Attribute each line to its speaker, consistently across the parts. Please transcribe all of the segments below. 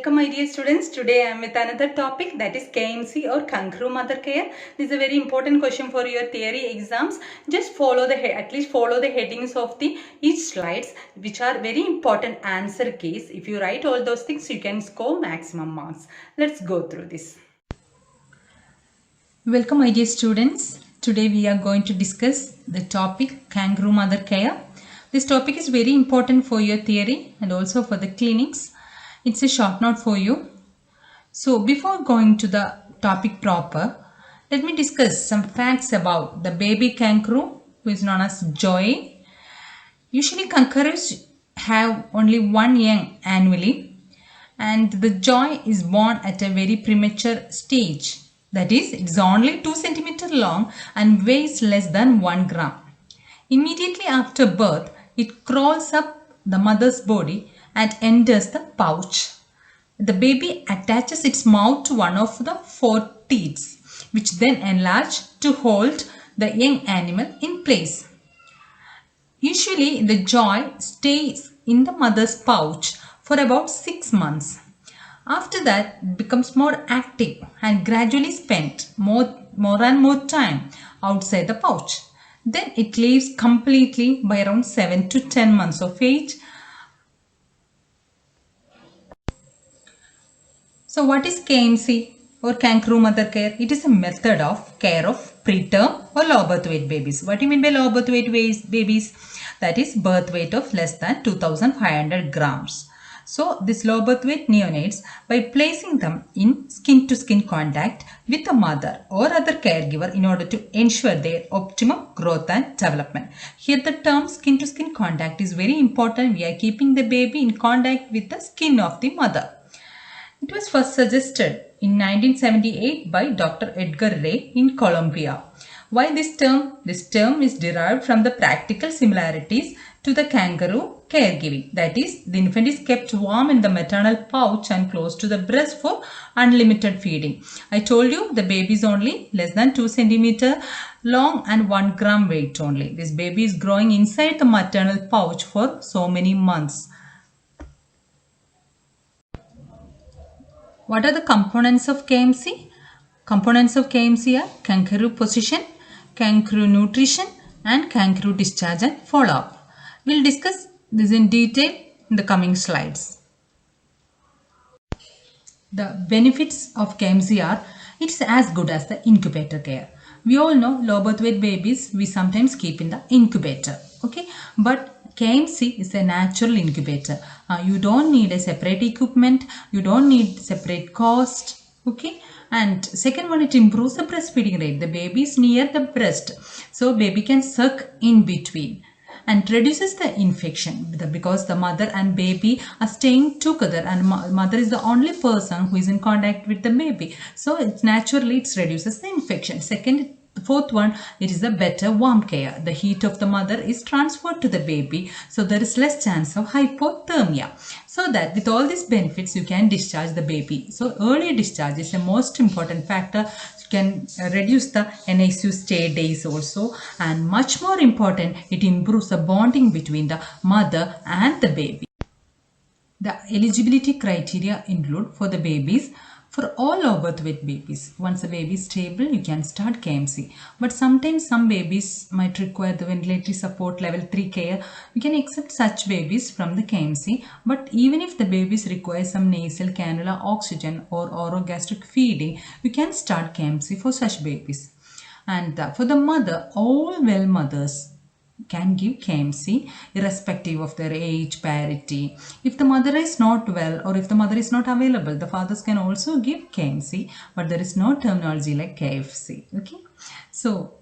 Speaker 1: Welcome my dear students. Today I am with another topic, that is KMC or kangaroo mother care. This is a very important question for your theory exams. Just follow at least follow the headings of the each slides, which are very important answer keys. If you write all those things, you can score maximum marks. Let's go through this. Welcome my dear students. Today we are going to discuss the topic kangaroo mother care. This topic is very important for your theory and also for the clinics. It's a short note for you. So before going to the topic proper, let me discuss some facts about the baby kangaroo, who is known as Joey. Usually kangaroos have only one young annually, and the Joey is born at a very premature stage. That is, it is only 2 cm long and weighs less than 1 gram. Immediately after birth, it crawls up the mother's body and enters the pouch. The baby attaches its mouth to one of the 4 teats, which then enlarge to hold the young animal in place. Usually, the Joey stays in the mother's pouch for about 6 months. After that, it becomes more active and gradually spends more and more time outside the pouch. Then it leaves completely by around 7 to 10 months of age. So what is KMC or kangaroo mother care? It is a method of care of preterm or low birth weight babies. What do you mean by low birth weight babies? That is birth weight of less than 2500 grams. So this low birth weight neonates, by placing them in skin to skin contact with the mother or other caregiver in order to ensure their optimum growth and development. Here the term skin to skin contact is very important. We are keeping the baby in contact with the skin of the mother. It was first suggested in 1978 by Dr. Edgar Ray in Colombia. Why this term? This term is derived from the practical similarities to the kangaroo caregiving. That is, the infant is kept warm in the maternal pouch and close to the breast for unlimited feeding. I told you the baby is only less than 2 cm long and 1 gram weight only. This baby is growing inside the maternal pouch for so many months. What are the components of KMC? Components of KMC are kangaroo position, kangaroo nutrition, and kangaroo discharge and follow-up. We'll discuss this in detail in the coming slides. The benefits of KMC are, it's as good as the incubator care. We all know low birth weight babies we sometimes keep in the incubator. Okay, but KMC is a natural incubator. You don't need a separate equipment. You don't need separate cost. Okay. And second one, it improves the breastfeeding rate. The baby is near the breast, so baby can suck in between, and reduces the infection because the mother and baby are staying together, and mother is the only person who is in contact with the baby. So it reduces the infection. Second, the fourth one, it is a better warm care. The heat of the mother is transferred to the baby, so there is less chance of hypothermia. So that with all these benefits, you can discharge the baby. So early discharge is the most important factor. You can reduce the NICU stay days also, and much more important, it improves the bonding between the mother and the baby. The eligibility criteria include for the babies, for all low birth weight babies, once a baby is stable, you can start KMC. But sometimes some babies might require the ventilatory support level 3 care. You can accept such babies from the KMC. But even if the babies require some nasal cannula oxygen or orogastric feeding, you can start KMC for such babies. And for the mother, all well mothers can give KMC irrespective of their age parity. If the mother is not well or if the mother is not available, the fathers can also give KMC, but there is no terminology like KFC. Okay, so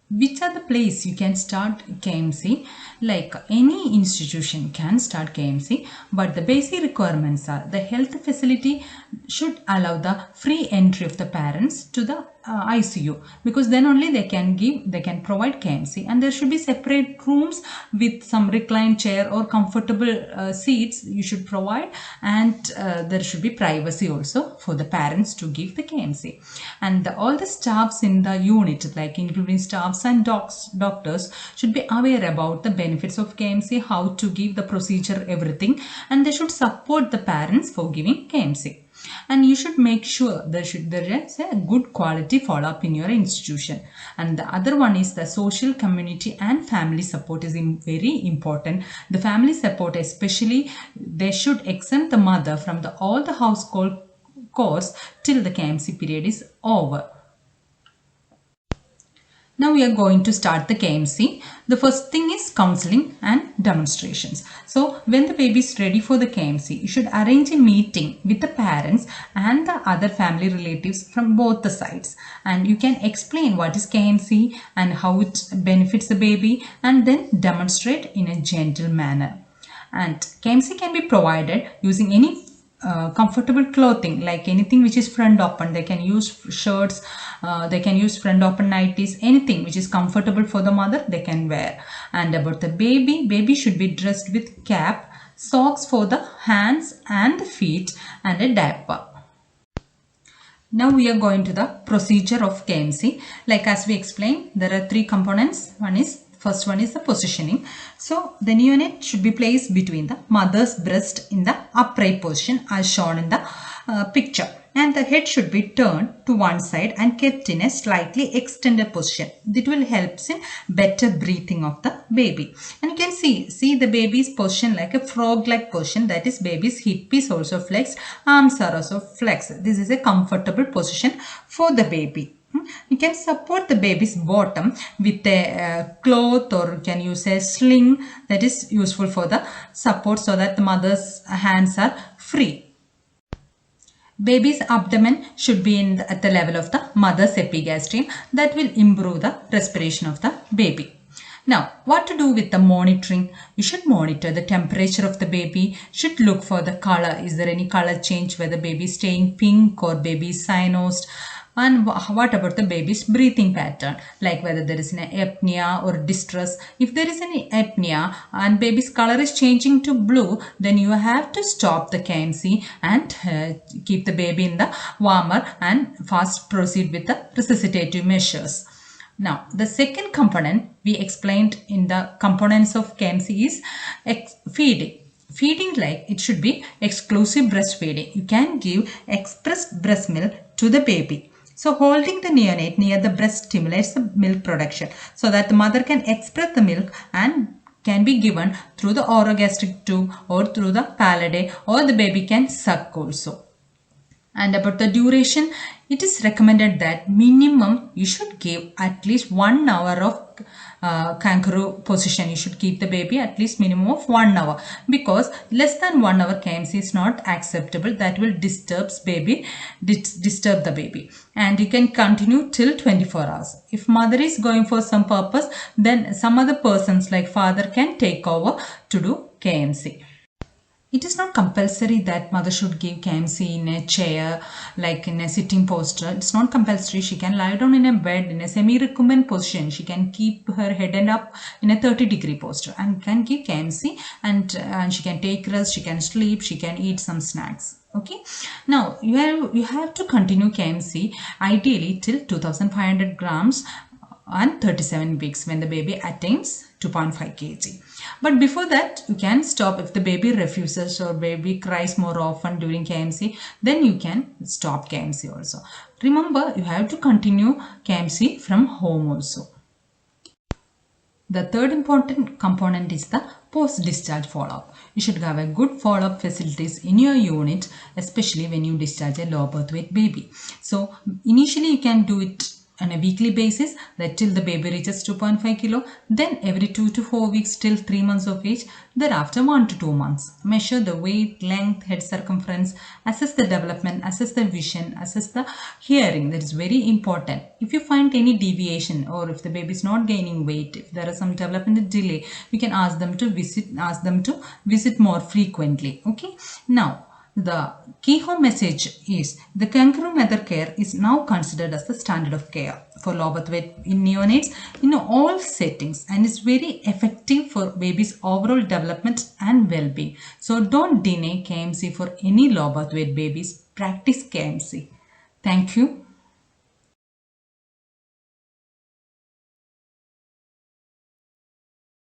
Speaker 1: which are the place you can start KMC? Like any institution can start KMC, but the basic requirements are the health facility should allow the free entry of the parents to the ICU, because then only they can provide KMC. And there should be separate rooms with some reclined chair or comfortable seats you should provide, and there should be privacy also for the parents to give the KMC. And all the staffs in the unit, like including staffs and doctors, should be aware about the benefits of KMC, how to give the procedure, everything, and they should support the parents for giving KMC. And you should make sure there is a good quality follow-up in your institution. And the other one is the social, community and family support is very important. The family support, especially, they should exempt the mother from all the household chores till the KMC period is over. Now we are going to start the KMC. The first thing is counseling and demonstrations. So when the baby is ready for the KMC, you should arrange a meeting with the parents and the other family relatives from both the sides. And you can explain what is KMC and how it benefits the baby, and then demonstrate in a gentle manner. And KMC can be provided using any comfortable clothing, like anything which is front open. They can use shirts, they can use front open nighties, anything which is comfortable for the mother they can wear. And about the baby should be dressed with cap, socks for the hands and the feet, and a diaper. Now we are going to the procedure of KMC. Like as we explained, there are three components. First one is the positioning. So the neonate should be placed between the mother's breast in the upright position as shown in the picture. And the head should be turned to one side and kept in a slightly extended position. That will help in better breathing of the baby. And you can see the baby's position like a frog-like position. That is, baby's hip is also flexed, arms are also flexed. This is a comfortable position for the baby. You can support the baby's bottom with a cloth, or you can use a sling that is useful for the support, so that the mother's hands are free. Baby's abdomen should be at the level of the mother's epigastrium. That will improve the respiration of the baby. Now, what to do with the monitoring? You should monitor the temperature of the baby. Should look for the color. Is there any color change, whether baby is staying pink or baby is cyanosed? And what about the baby's breathing pattern, like whether there is an apnea or distress. If there is any apnea and baby's color is changing to blue, then you have to stop the KMC and keep the baby in the warmer and fast proceed with the resuscitative measures. Now, the second component we explained in the components of KMC is feeding. Feeding, like it should be exclusive breastfeeding. You can give expressed breast milk to the baby. So holding the neonate near the breast stimulates the milk production, so that the mother can express the milk and can be given through the orogastric tube or through the palatal, or the baby can suck also. And about the duration, it is recommended that minimum you should give at least 1 hour of kangaroo position. You should keep the baby at least minimum of 1 hour, because less than 1 hour KMC is not acceptable. That will disturb the baby. And you can continue till 24 hours. If mother is going for some purpose, then some other persons like father can take over to do KMC. It is not compulsory that mother should give KMC in a chair, like in a sitting posture. It's not compulsory. She can lie down in a bed in a semi-recumbent position. She can keep her head end up in a 30-degree posture and can give KMC, and she can take rest, she can sleep, she can eat some snacks. Okay. Now you have to continue KMC ideally till 2500 grams and 37 weeks, when the baby attains 2.5 kg. But before that, you can stop. If the baby refuses or baby cries more often during KMC, then you can stop KMC also. Remember, you have to continue KMC from home also. The third important component is the post-discharge follow-up. You should have a good follow-up facilities in your unit, especially when you discharge a low birth weight baby. So initially you can do it on a weekly basis, that till the baby reaches 2.5 kilo, then every 2 to 4 weeks till 3 months of age, thereafter 1 to 2 months. Measure the weight, length, head circumference, assess the development, assess the vision, assess the hearing. That is very important. If you find any deviation, or if the baby is not gaining weight, if there is some developmental delay, you can ask them to visit more frequently. Okay. Now, The key home message is the kangaroo mother care is now considered as the standard of care for low birth weight in neonates in all settings, and is very effective for babies' overall development and well-being. So don't deny KMC for any low birth weight babies. Practice KMC. Thank you.